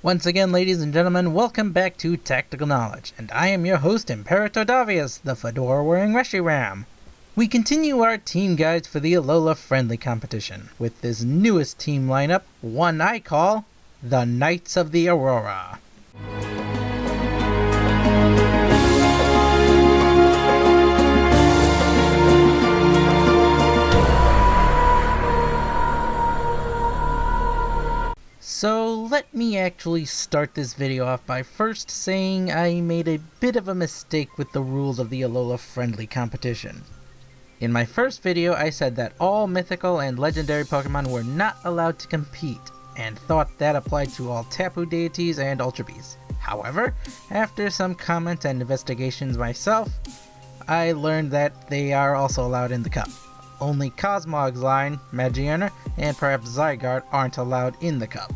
Once again, ladies and gentlemen, welcome back to Tactical Knowledge, and I am your host, Imperator Davius, the fedora-wearing Reshiram. We continue our team guides for the Alola Friendly Competition, with this newest team lineup, one I call the Knights of the Aurora. So let me actually start this video off by first saying I made a bit of a mistake with the rules of the Alola Friendly Competition. In my first video I said that all mythical and legendary Pokemon were not allowed to compete, and thought that applied to all Tapu deities and Ultra Beasts. However, after some comments and investigations myself, I learned that they are also allowed in the cup. Only Cosmog's line, Magiana, and perhaps Zygarde aren't allowed in the cup.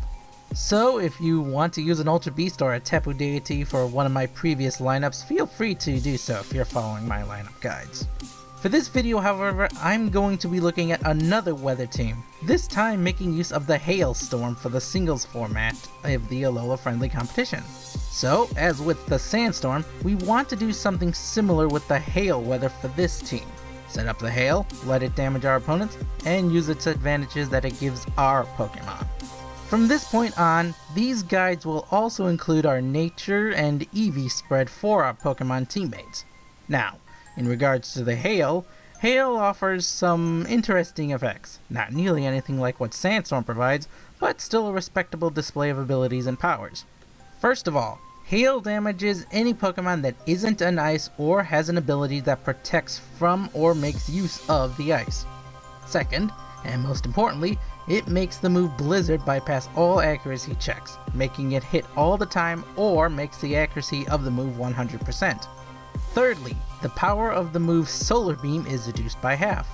So if you want to use an Ultra Beast or a Tapu deity for one of my previous lineups, feel free to do so if you're following my lineup guides. For this video, however, I'm going to be looking at another weather team, this time making use of the Hailstorm for the singles format of the Alola Friendly Competition. So, as with the Sandstorm, we want to do something similar with the Hail weather for this team. Set up the Hail, let it damage our opponents, and use its advantages that it gives our Pokemon. From this point on, these guides will also include our Nature and EV spread for our Pokemon teammates. Now, in regards to the Hail offers some interesting effects. Not nearly anything like what Sandstorm provides, but still a respectable display of abilities and powers. First of all, Hail damages any Pokemon that isn't an ice or has an ability that protects from or makes use of the ice. Second, and most importantly, it makes the move Blizzard bypass all accuracy checks, making it hit all the time or makes the accuracy of the move 100%. Thirdly, the power of the move Solar Beam is reduced by half.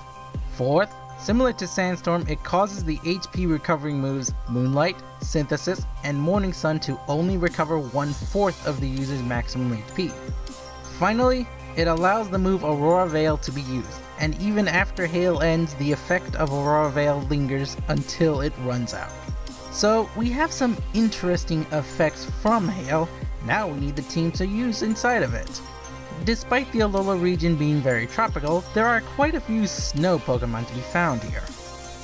Fourth, similar to Sandstorm, it causes the HP recovering moves Moonlight, Synthesis, and Morning Sun to only recover 1/4 of the user's maximum HP. Finally, it allows the move Aurora Veil to be used, and even after Hail ends, the effect of Aurora Veil lingers until it runs out. So we have some interesting effects from Hail, now we need the team to use inside of it. Despite the Alola region being very tropical, there are quite a few snow Pokemon to be found here.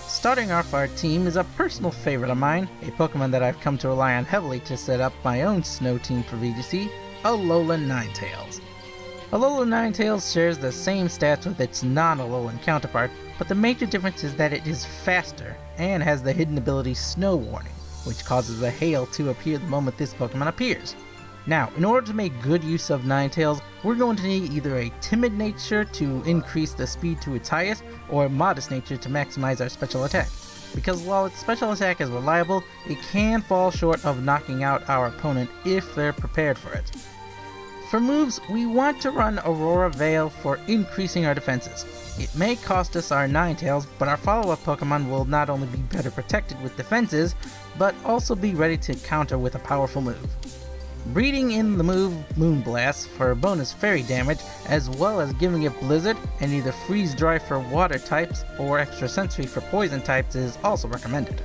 Starting off our team is a personal favorite of mine, a Pokemon that I've come to rely on heavily to set up my own snow team for VGC, Alola Ninetales. Alola Ninetales shares the same stats with its non-Alolan counterpart, but the major difference is that it is faster, and has the hidden ability Snow Warning, which causes the hail to appear the moment this Pokemon appears. Now, in order to make good use of Ninetales, we're going to need either a timid nature to increase the speed to its highest, or a modest nature to maximize our special attack. Because while its special attack is reliable, it can fall short of knocking out our opponent if they're prepared for it. For moves, we want to run Aurora Veil for increasing our defenses. It may cost us our Ninetales, but our follow-up Pokemon will not only be better protected with defenses, but also be ready to counter with a powerful move. Breeding in the move Moonblast for bonus fairy damage, as well as giving it Blizzard and either Freeze Dry for water types or Extra Sensory for poison types is also recommended.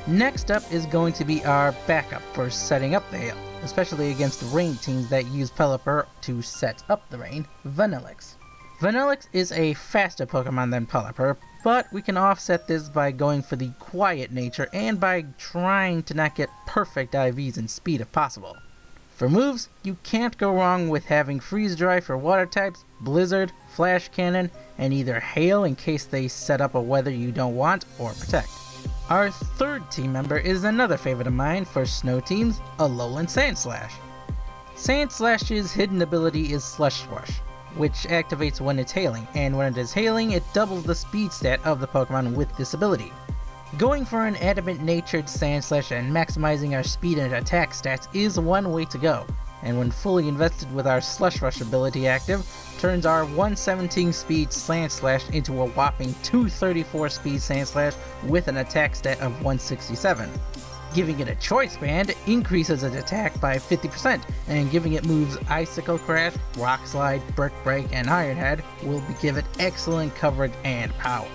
Next up is going to be our backup for setting up the Hail, especially against rain teams that use Pelipper to set up the rain, Vanilluxe. Vanilluxe is a faster Pokemon than Pelipper, but we can offset this by going for the quiet nature and by trying to not get perfect IVs and speed if possible. For moves, you can't go wrong with having Freeze Dry for water types, Blizzard, Flash Cannon, and either Hail in case they set up a weather you don't want, or Protect. Our third team member is another favorite of mine for snow teams, Alolan Sandslash. Sandslash's hidden ability is Slush Swash, which activates when it's hailing, and when it is hailing, it doubles the speed stat of the Pokemon with this ability. Going for an adamant-natured Sandslash and maximizing our speed and attack stats is one way to go, and when fully invested with our Slush Rush ability active, turns our 117 speed Sandslash into a whopping 234 speed Sandslash with an attack stat of 167. Giving it a Choice Band increases its attack by 50%, and giving it moves Icicle Crash, Rock Slide, Brick Break, and Iron Head will give it excellent coverage and power.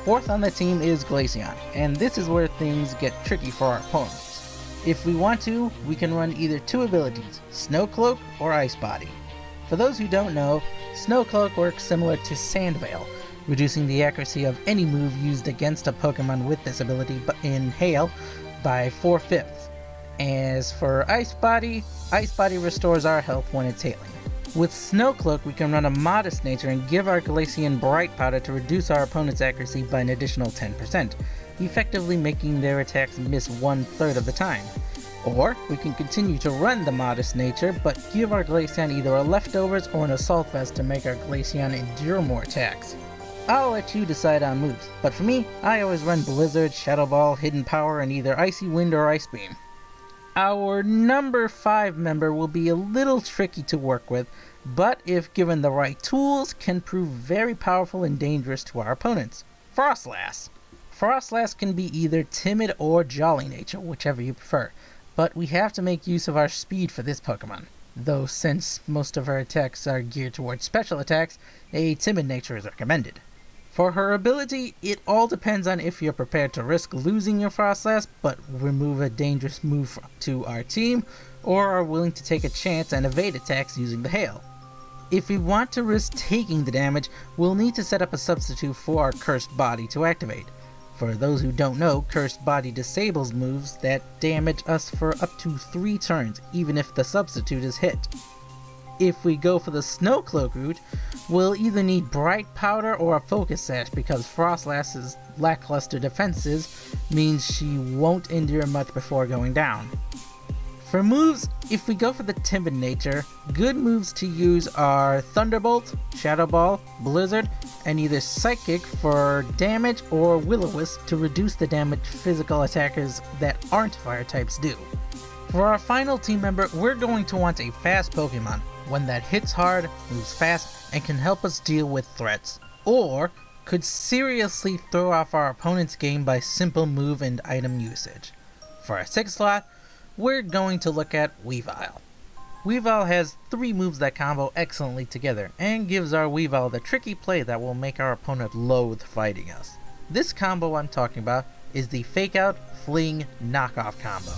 Fourth on the team is Glaceon, and this is where things get tricky for our opponents. If we want to, we can run either two abilities, Snow Cloak or Ice Body. For those who don't know, Snow Cloak works similar to Sand Veil, reducing the accuracy of any move used against a Pokemon with this ability in Hail by 4/5. As for Ice Body restores our health when it's hailing. With Snow Cloak, we can run a Modest Nature and give our Glaceon Bright Powder to reduce our opponent's accuracy by an additional 10%, effectively making their attacks miss 1/3 of the time. Or, we can continue to run the Modest Nature, but give our Glaceon either a Leftovers or an Assault Vest to make our Glaceon endure more attacks. I'll let you decide on moves, but for me, I always run Blizzard, Shadow Ball, Hidden Power, and either Icy Wind or Ice Beam. Our number 5 member will be a little tricky to work with, but if given the right tools, can prove very powerful and dangerous to our opponents. Frostlast. Frostlast can be either Timid or Jolly Nature, whichever you prefer, but we have to make use of our speed for this Pokemon. Though since most of our attacks are geared towards special attacks, a Timid Nature is recommended. For her ability, it all depends on if you're prepared to risk losing your Frostlast but remove a dangerous move to our team, or are willing to take a chance and evade attacks using the Hail. If we want to risk taking the damage, we'll need to set up a substitute for our Cursed Body to activate. For those who don't know, Cursed Body disables moves that damage us for up to 3 turns, even if the substitute is hit. If we go for the Snow Cloak route, we'll either need Bright Powder or a Focus Sash because Frostlast's lackluster defenses means she won't endure much before going down. For moves, if we go for the Timid Nature, good moves to use are Thunderbolt, Shadow Ball, Blizzard, and either Psychic for damage or Will-O-Wisp to reduce the damage physical attackers that aren't fire types do. For our final team member, we're going to want a fast Pokemon, one that hits hard, moves fast, and can help us deal with threats, or could seriously throw off our opponent's game by simple move and item usage. For our 6th slot, we're going to look at Weavile. Weavile has 3 moves that combo excellently together, and gives our Weavile the tricky play that will make our opponent loathe fighting us. This combo I'm talking about is the Fake Out, Fling, Knockoff combo.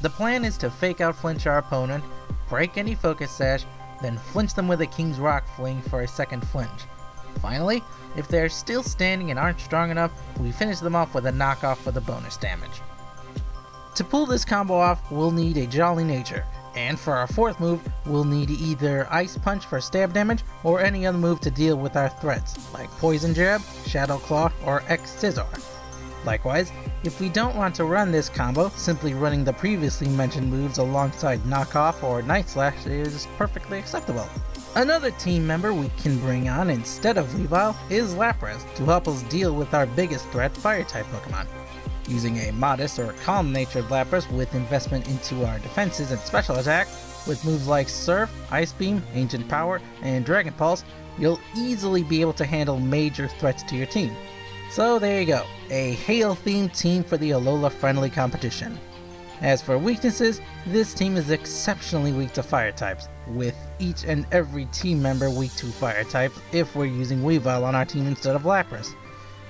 The plan is to Fake Out flinch our opponent, break any Focus Sash, then flinch them with a King's Rock Fling for a second flinch. Finally, if they're still standing and aren't strong enough, we finish them off with a Knockoff for the bonus damage. To pull this combo off, we'll need a Jolly Nature, and for our 4th move, we'll need either Ice Punch for stab damage or any other move to deal with our threats, like Poison Jab, Shadow Claw, or X-Scissor. Likewise, if we don't want to run this combo, simply running the previously mentioned moves alongside Knockoff or Night Slash is perfectly acceptable. Another team member we can bring on instead of Weavile is Laprez to help us deal with our biggest threat, Fire-type Pokemon. Using a modest or calm-natured Laprez with investment into our defenses and special attack, with moves like Surf, Ice Beam, Ancient Power, and Dragon Pulse, you'll easily be able to handle major threats to your team. So there you go, a Hail-themed team for the Alola friendly competition. As for weaknesses, this team is exceptionally weak to fire types, with each and every team member weak to fire types if we're using Weavile on our team instead of Laprez.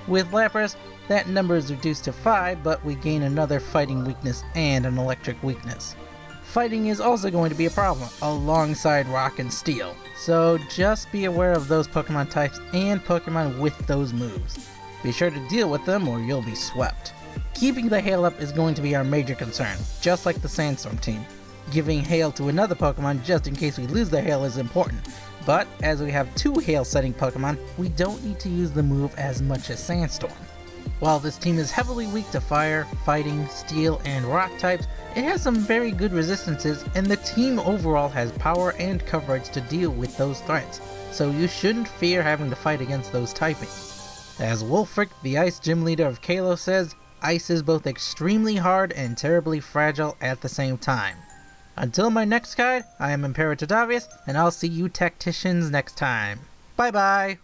With Laprez, that number is reduced to 5, but we gain another fighting weakness and an electric weakness. Fighting is also going to be a problem, alongside Rock and Steel, so just be aware of those Pokemon types and Pokemon with those moves. Be sure to deal with them or you'll be swept. Keeping the Hail up is going to be our major concern, just like the Sandstorm team. Giving Hail to another Pokemon just in case we lose the Hail is important, but as we have 2 Hail setting Pokemon, we don't need to use the move as much as Sandstorm. While this team is heavily weak to Fire, Fighting, Steel, and Rock types, it has some very good resistances, and the team overall has power and coverage to deal with those threats, so you shouldn't fear having to fight against those typings. As Wulfric, the Ice Gym Leader of Kalos says, ice is both extremely hard and terribly fragile at the same time. Until my next guide, I am Imperator Davius, and I'll see you tacticians next time. Bye bye!